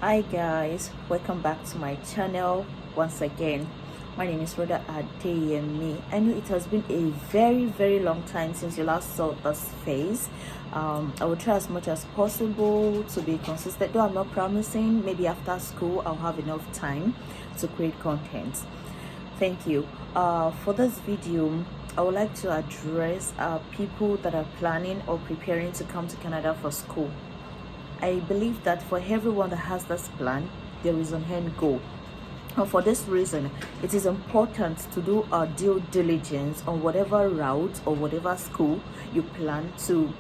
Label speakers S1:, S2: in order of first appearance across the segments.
S1: Hi guys, welcome back to my channel once again. My name is Rhoda Adeyemi. I know it has been a very long time since you last saw this face. I will try as much as possible to be consistent, though I'm not promising. Maybe after school I'll have enough time to create content. Thank you. For this video, I would like to address people that are planning or preparing to come to Canada for school. I believe that for everyone that has this plan, there is an end goal. And for this reason, it is important to do our due diligence on whatever route or whatever school you plan to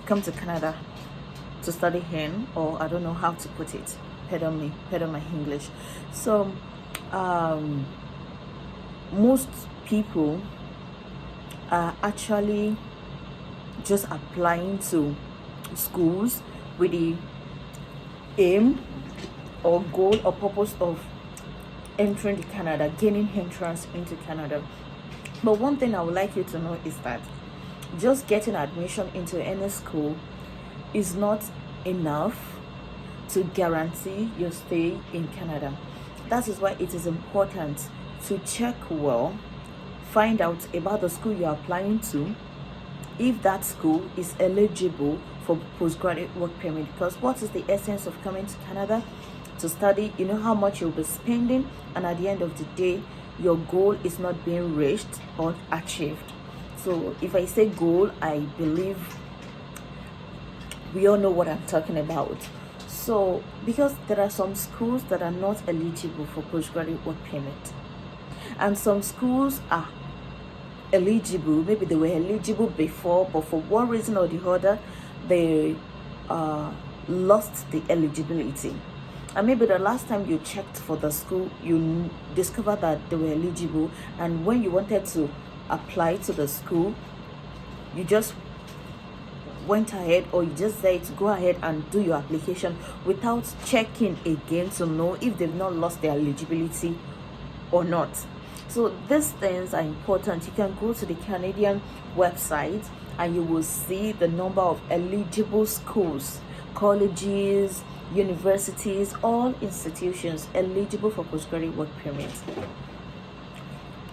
S1: come to Canada to study in, or I don't know how to put it. Pardon my English. So, most people are actually just applying to schools with the aim or goal or purpose of entering the Canada, gaining entrance into Canada. But one thing I would like you to know is that just getting admission into any school is not enough to guarantee your stay in Canada. That is why it is important to check well, find out about the school you are applying to, if that school is eligible for postgraduate work permit. Because what is the essence of coming to Canada? To study. You know how much you'll be spending, and at the end of the day your goal is not being reached or achieved. So if I say goal, I believe we all know what I'm talking about. So because there are some schools that are not eligible for postgraduate work permit, and some schools are eligible. Maybe they were eligible before, but for one reason or the other they lost the eligibility. And maybe the last time you checked for the school, you discovered that they were eligible, and when you wanted to apply to the school, you just went ahead, or you just said go ahead and do your application without checking again to know if they've not lost their eligibility or not. So these things are important. You can go to the Canadian website and you will see the number of eligible schools, colleges, universities, all institutions eligible for postgraduate work permits.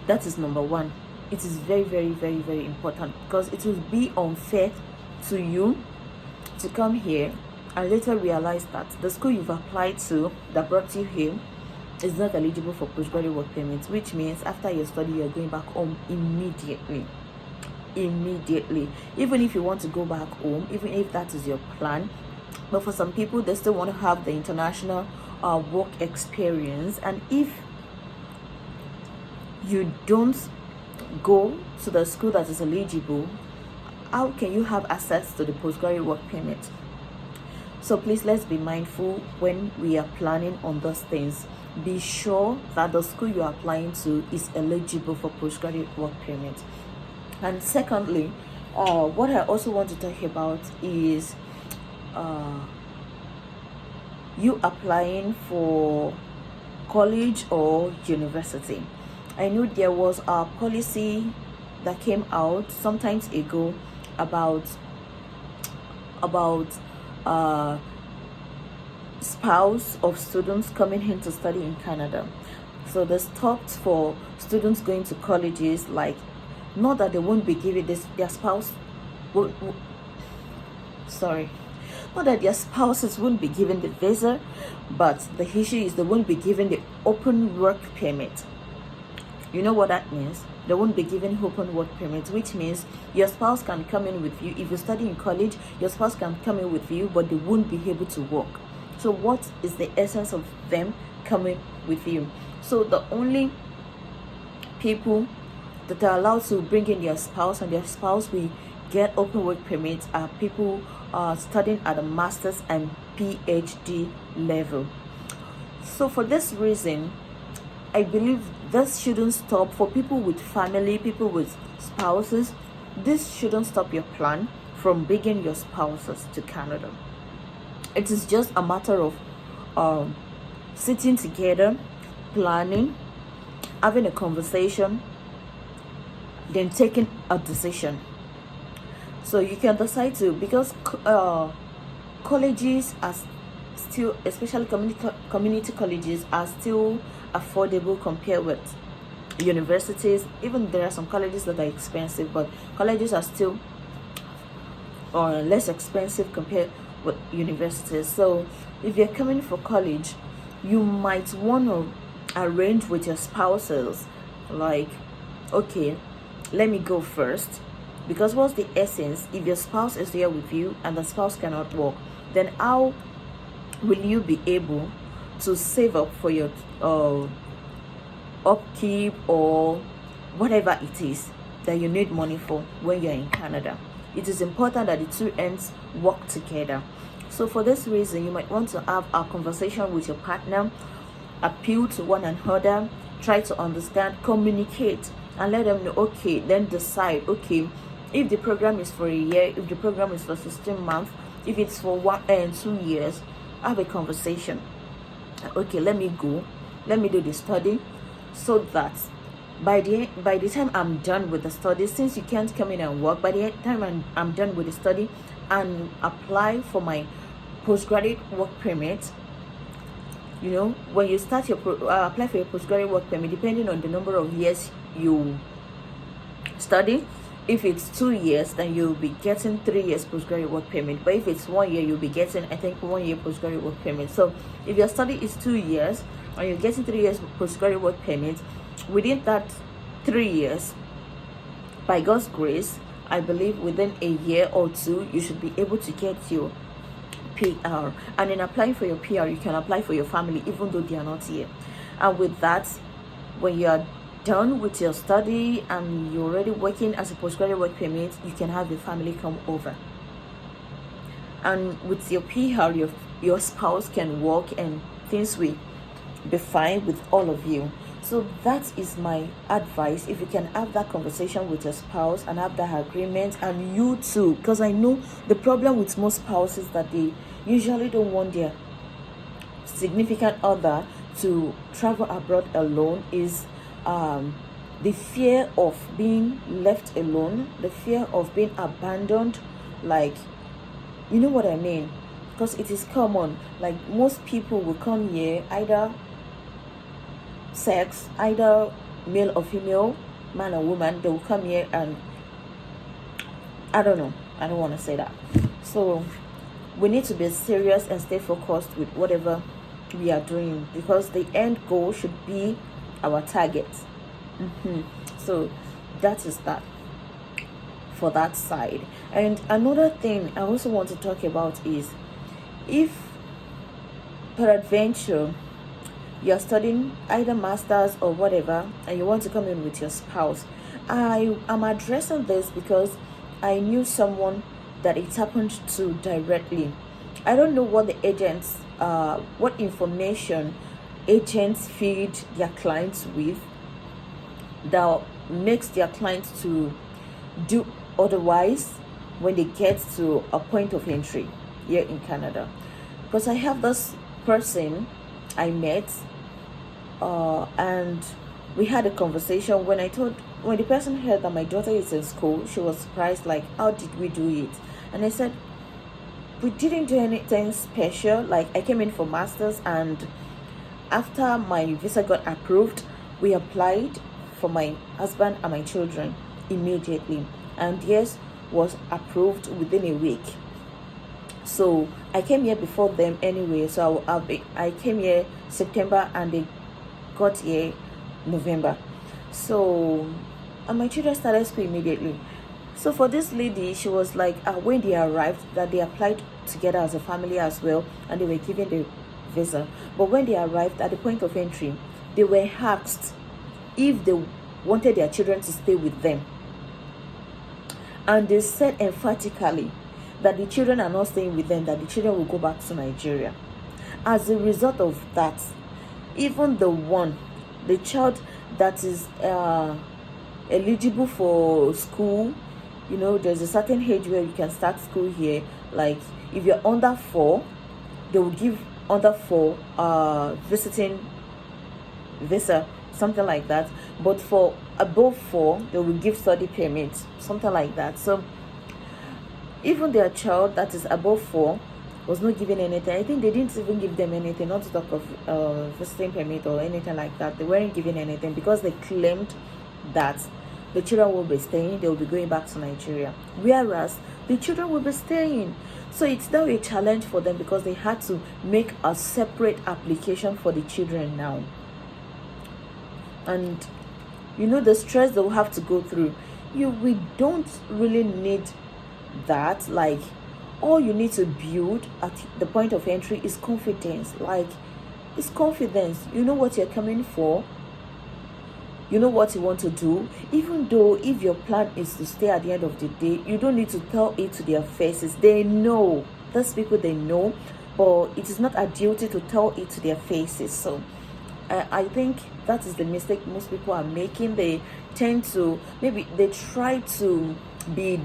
S1: That is number one. It is very important, because it will be unfair to you to come here and later realize that the school you've applied to that brought you here is not eligible for postgraduate work permits, which means after your study you're going back home immediately. Even if you want to go back home, even if that is your plan. But for some people, they still want to have the international work experience, and if you don't go to the school that is eligible, how can you have access to the postgraduate work permit? So please, let's be mindful when we are planning on those things. Be sure that the school you are applying to is eligible for postgraduate work permit. And secondly, what I also want to talk about is you applying for college or university. I know there was a policy that came out sometimes ago about spouse of students coming in to study in Canada. So they stopped for students going to colleges, like, not that they won't be giving this, their spouse not that their spouses won't be given the visa, but the issue is they won't be given the open work permit. You know what that means? They won't be given open work permit, which means your spouse can come in with you. If you study in college, your spouse can come in with you, but they won't be able to work. So what is the essence of them coming with you? So the only people that are allowed to bring in their spouse, and their spouse will get open work permits, are people studying at a master's and PhD level. So for this reason, I believe this shouldn't stop for people with family, people with spouses. This shouldn't stop your plan from bringing your spouses to Canada. It is just a matter of sitting together, planning, having a conversation, then taking a decision. So you can decide to, because colleges are still, especially community colleges, are still affordable compared with universities. Even there are some colleges that are expensive, but colleges are still less expensive compared with universities. So if you're coming for college, you might want to arrange with your spouses, like, okay, let me go first, because what's the essence if your spouse is there with you and the spouse cannot work? Then how will you be able to save up for your upkeep or whatever it is that you need money for when you're in Canada? It is important that the two ends work together. So for this reason, you might want to have a conversation with your partner, appeal to one another, try to understand, communicate, and let them know, okay, then decide, okay, if the program is for a year, if the program is for 16 months, if it's for 1 and 2 years, have a conversation. Okay, let me go, let me do the study, so that by the time I'm done with the study, since you can't come in and work, by the time I'm done with the study and apply for my postgraduate work permit, you know, when you start your apply for your postgraduate work permit, depending on the number of years you study, if it's 2 years, then you'll be getting 3 years postgraduate work permit. But if it's 1 year, you'll be getting, I think, 1 year postgraduate work permit. So if your study is 2 years and you're getting 3 years postgraduate work permit, within that 3 years, by God's grace, I believe within a year or two, you should be able to get your PR. And in applying for your PR, you can apply for your family even though they are not here. And with that, when you are done with your study and you're already working as a postgraduate work permit, you can have your family come over. And with your PR, your spouse can work and things will be fine with all of you. So that is my advice. If you can have that conversation with your spouse and have that agreement, and you too, because I know the problem with most spouses that they usually don't want their significant other to travel abroad alone is the fear of being left alone, the fear of being abandoned. Like, you know what I mean? Because it is common. Like, most people will come here, either sex, either male or female, man or woman, they will come here and I don't know, I don't want to say that. So we need to be serious and stay focused with whatever we are doing, because the end goal should be our target. So that is that for that side. And another thing I also want to talk about is, if peradventure you're studying either masters or whatever and you want to come in with your spouse, I am addressing this because I knew someone that it happened to directly. I don't know what the agents what information agents feed their clients with that makes their clients to do otherwise when they get to a point of entry here in Canada. Because I have this person I met and we had a conversation. When the person heard that my daughter is in school, she was surprised, like, how did we do it? And I said, we didn't do anything special. Like, I came in for masters, and after my visa got approved, we applied for my husband and my children immediately, and yes, was approved within a week. So I came here before them anyway. So I came here September and they got here November. So and my children started school immediately. So for this lady, she was like, when they arrived, that they applied together as a family as well, and they were given the visa. But when they arrived at the point of entry, they were asked if they wanted their children to stay with them, and they said emphatically that the children are not staying with them, that the children will go back to Nigeria. As a result of that, even the child that is eligible for school, you know, there's a certain age where you can start school here. Like, if you're under 4, they will give under 4 visiting visa, something like that. But for above 4, they will give study permits, something like that. So even their child that is above 4 was not given anything. I think they didn't even give them anything, not to talk of visiting permit or anything like that. They weren't given anything because they claimed that the children will be staying, they will be going back to Nigeria, whereas the children will be staying. So it's now a challenge for them because they had to make a separate application for the children now. And you know the stress they'll have to go through. We don't really need that. Like, all you need to build at the point of entry is confidence. Like, it's confidence. You know what you're coming for, you know what you want to do. Even though if your plan is to stay at the end of the day, you don't need to tell it to their faces. They know. Those people, they know, but it is not a duty to tell it to their faces. So I think that is the mistake most people are making. They tend to, maybe they try to be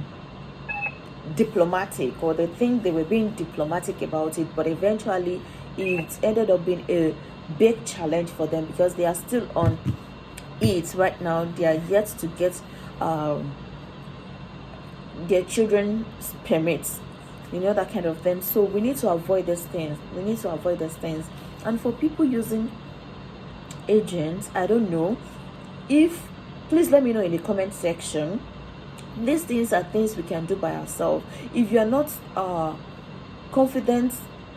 S1: diplomatic, or they think they were being diplomatic about it, but eventually it ended up being a big challenge for them because they are still on it right now. They are yet to get their children's permits, you know, that kind of thing. So we need to avoid these things. And for people using agents, I don't know if, please let me know in the comment section. These things are things we can do by ourselves. If you are not confident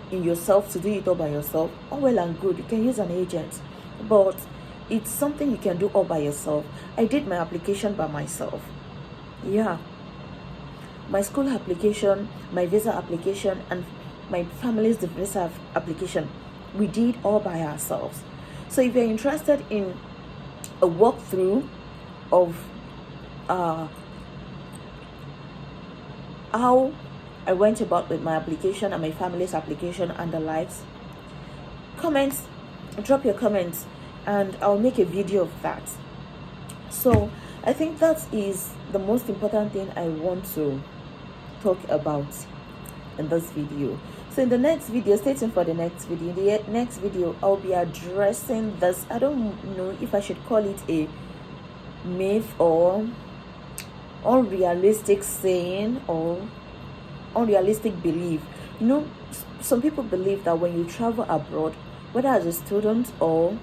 S1: in yourself to do it all by yourself, all well and good, you can use an agent, but it's something you can do all by yourself. I did my application by myself. Yeah, my school application, my visa application, and my family's visa application, we did all by ourselves. So if you're interested in a walkthrough of how I went about with my application and my family's application and the likes, drop your comments and I'll make a video of that. So I think that is the most important thing I want to talk about in this video. So in the next video, stay tuned for the next video. In the next video, I'll be addressing this. I don't know if I should call it a myth or unrealistic saying or unrealistic belief. You know, some people believe that when you travel abroad, whether as a student or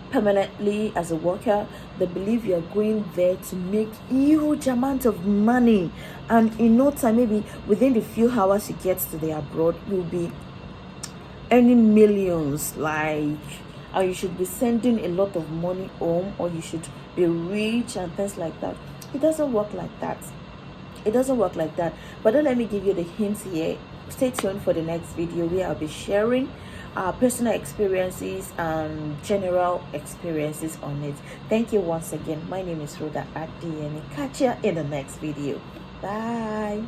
S1: permanently as a worker, they believe you're going there to make huge amount of money, and in no time, maybe within the few hours you get to the abroad, you'll be earning millions, like, or you should be sending a lot of money home, or you should be rich and things like that. It doesn't work like that. But don't let me give you the hints here. Stay tuned for the next video where I'll be sharing personal experiences and general experiences on it. Thank you once again. My name is Rhoda Adi, and catch you in the next video. Bye.